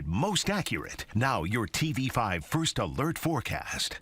Most accurate. Now your TV5 First Alert forecast.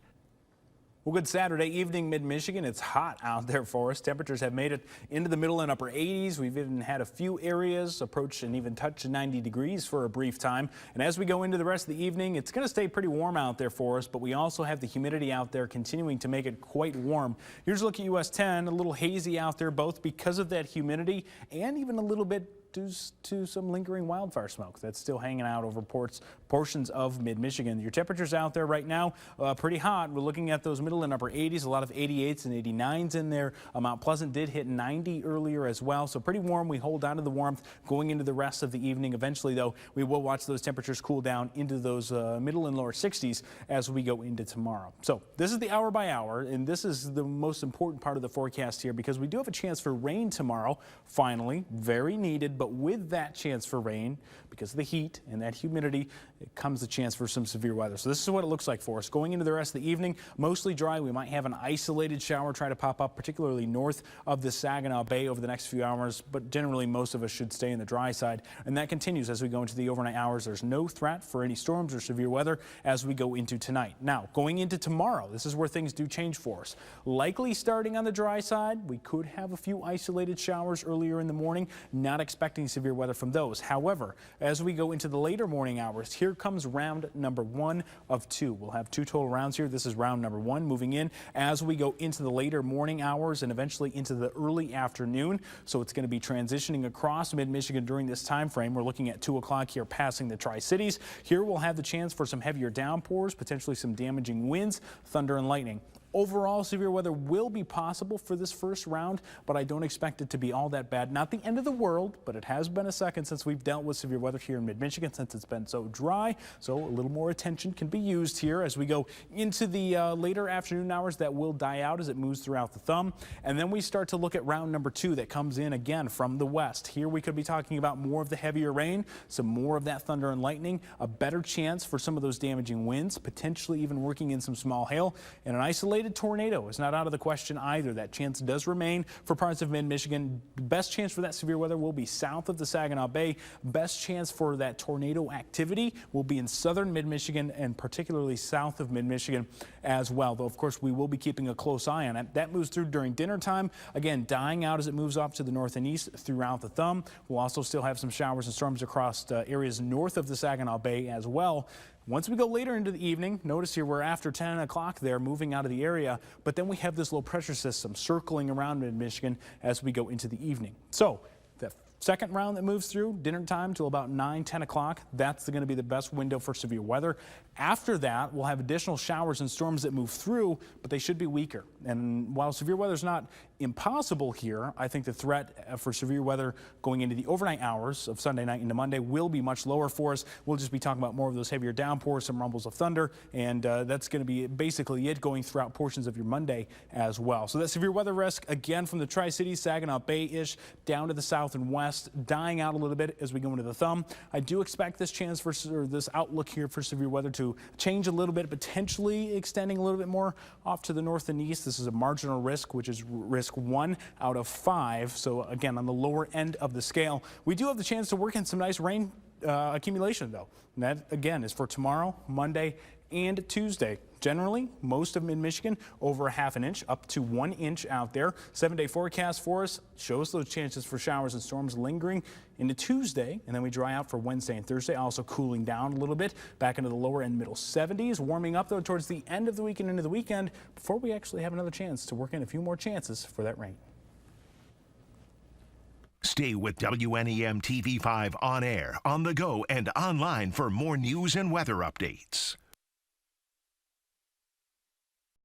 Well, good Saturday evening, mid-Michigan. It's hot out there for us. Temperatures have made it into the middle and upper 80s. We've even had a few areas approach and even touch 90 degrees for a brief time. And as we go into the rest of the evening, it's going to stay pretty warm out there for us, but we also have the humidity out there continuing to make it quite warm. Here's a look at US 10, a little hazy out there, both because of that humidity and even a little bit due to some lingering wildfire smoke that's still hanging out over portions of mid-Michigan. Your temperatures out there right now pretty hot. We're looking at those middle and upper 80s, a lot of 88s and 89s in there. Mount Pleasant did hit 90 earlier as well, so pretty warm. We hold on to the warmth going into the rest of the evening. Eventually, though, we will watch those temperatures cool down into those middle and lower 60s as we go into tomorrow. So this is the hour by hour, and this is the most important part of the forecast here because we do have a chance for rain tomorrow. Finally, very needed, but with that chance for rain, because of the heat and that humidity, it comes the chance for some severe weather. So this is what it looks like for us. Going into the rest of the evening, mostly dry. We might have an isolated shower try to pop up, particularly north of the Saginaw Bay over the next few hours, but generally most of us should stay in the dry side. And that continues as we go into the overnight hours. There's no threat for any storms or severe weather as we go into tonight. Now, going into tomorrow, this is where things do change for us. Likely starting on the dry side, we could have a few isolated showers earlier in the morning, not expecting severe weather from those. However, as we go into the later morning hours, here comes round number 1 of 2. We'll have 2 total rounds here. This is round number 1 moving in as we go into the later morning hours and eventually into the early afternoon. So it's going to be transitioning across mid-Michigan during this time frame. We're looking at 2 o'clock here passing the Tri-Cities. Here we'll have the chance for some heavier downpours, potentially some damaging winds, thunder and lightning. Overall, severe weather will be possible for this first round, but I don't expect it to be all that bad. Not the end of the world, but it has been a second since we've dealt with severe weather here in mid-Michigan since it's been so dry. So a little more attention can be used here as we go into the later afternoon hours. That will die out as it moves throughout the thumb. And then we start to look at round number 2 that comes in again from the west. Here we could be talking about more of the heavier rain, some more of that thunder and lightning, a better chance for some of those damaging winds, potentially even working in some small hail, and an isolated tornado is not out of the question either. That chance does remain for parts of mid-Michigan. Best chance for that severe weather will be south of the Saginaw Bay. Best chance for that tornado activity will be in southern mid-Michigan and particularly south of mid-Michigan as well. Though, of course, we will be keeping a close eye on it. That moves through during dinner time. Again, dying out as it moves off to the north and east throughout the thumb. We'll also still have some showers and storms across areas north of the Saginaw Bay as well. Once we go later into the evening, notice here we're after 10 o'clock there, moving out of the area, but then we have this low pressure system circling around mid-Michigan as we go into the evening. So the second round that moves through, dinner time till about 9, 10 o'clock, that's going to be the best window for severe weather. After that, we'll have additional showers and storms that move through, but they should be weaker. And while severe weather is not impossible here, I think the threat for severe weather going into the overnight hours of Sunday night into Monday will be much lower for us. We'll just be talking about more of those heavier downpours, some rumbles of thunder, and that's going to be basically it going throughout portions of your Monday as well. So that severe weather risk, again, from the Tri-Cities, Saginaw Bay-ish, down to the south and west, dying out a little bit as we go into the thumb. I do expect this chance for this outlook here for severe weather to change a little bit, potentially extending a little bit more off to the north and east. This is a marginal risk, which is risk 1 out of 5. So again, on the lower end of the scale, we do have the chance to work in some nice rain accumulation, though. And that, again, is for tomorrow, Monday, and Tuesday. Generally, most of mid-Michigan over a ½ inch, up to 1 inch out there. 7-day forecast for us shows those chances for showers and storms lingering into Tuesday, and then we dry out for Wednesday and Thursday, also cooling down a little bit back into the lower and middle 70s, warming up though towards the end of the week and into the weekend before we actually have another chance to work in a few more chances for that rain. Stay with WNEM TV5 on air, on the go, and online for more news and weather updates.